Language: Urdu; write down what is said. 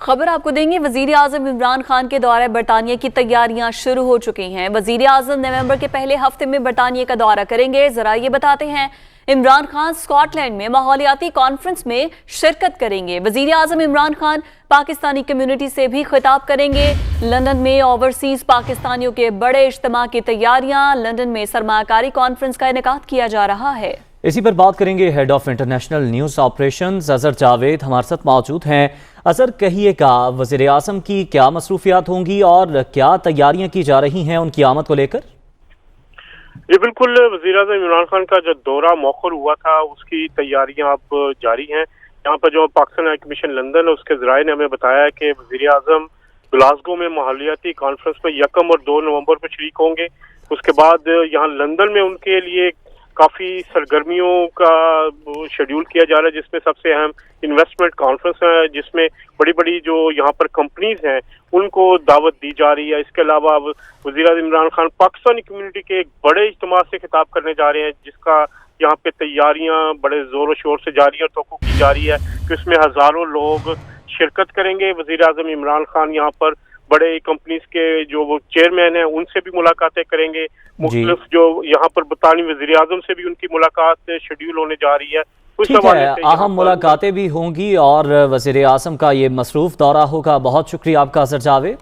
خبر آپ کو دیں گے، وزیر اعظم عمران خان کے دورہ برطانیہ کی تیاریاں شروع ہو چکی ہیں۔ وزیر اعظم نومبر کے پہلے ہفتے میں برطانیہ کا دورہ کریں گے۔ ذرا یہ بتاتے ہیں، عمران خان اسکاٹ لینڈ میں ماحولیاتی کانفرنس میں شرکت کریں گے۔ وزیر اعظم عمران خان پاکستانی کمیونٹی سے بھی خطاب کریں گے۔ لندن میں اوورسیز پاکستانیوں کے بڑے اجتماع کی تیاریاں، لندن میں سرمایہ کاری کانفرنس کا انعقاد کیا جا رہا ہے۔ اسی پر بات کریں گے، head of international news operations Azhar Javed ہمارے ساتھ موجود ہیں۔ اظہر، کہیے گا وزیر اعظم کی کیا مصروفیات ہوں گی اور کیا تیاریاں کی جا رہی ہیں ان کی آمد کو لے کر؟ جی بالکل، وزیر اعظم عمران خان کا جو دورہ مؤخر ہوا تھا اس کی تیاریاں اب جاری ہیں۔ یہاں پر جو پاکستان ہائی کمیشن لندن ہے اس کے ذرائع نے ہمیں بتایا ہے کہ وزیر اعظم گلاسگو میں ماحولیاتی کانفرنس میں 1 اور 2 نومبر پر شریک ہوں گے۔ اس کے بعد یہاں لندن میں ان کے لیے کافی سرگرمیوں کا شیڈول کیا جا رہا ہے، جس میں سب سے اہم انویسٹمنٹ کانفرنس ہے، جس میں بڑی بڑی جو یہاں پر کمپنیز ہیں ان کو دعوت دی جا رہی ہے۔ اس کے علاوہ اب وزیر اعظم عمران خان پاکستانی کمیونٹی کے ایک بڑے اجتماع سے خطاب کرنے جا رہے ہیں، جس کا یہاں پہ تیاریاں بڑے زور و شور سے جاری اور توقع کی جا رہی ہے کہ اس میں ہزاروں لوگ شرکت کریں گے۔ وزیر اعظم عمران خان یہاں پر بڑے کمپنیز کے جو وہ چیئرمین ہیں ان سے بھی ملاقاتیں کریں گے۔ مختلف جو یہاں پر برطانوی وزیر اعظم سے بھی ان کی ملاقات شیڈیول ہونے جا رہی ہے۔ ٹھیک ہے، اہم ملاقاتیں بھی ہوں گی اور وزیر اعظم کا یہ مصروف دورہ ہوگا۔ بہت شکریہ آپ کا اظہر جاوید۔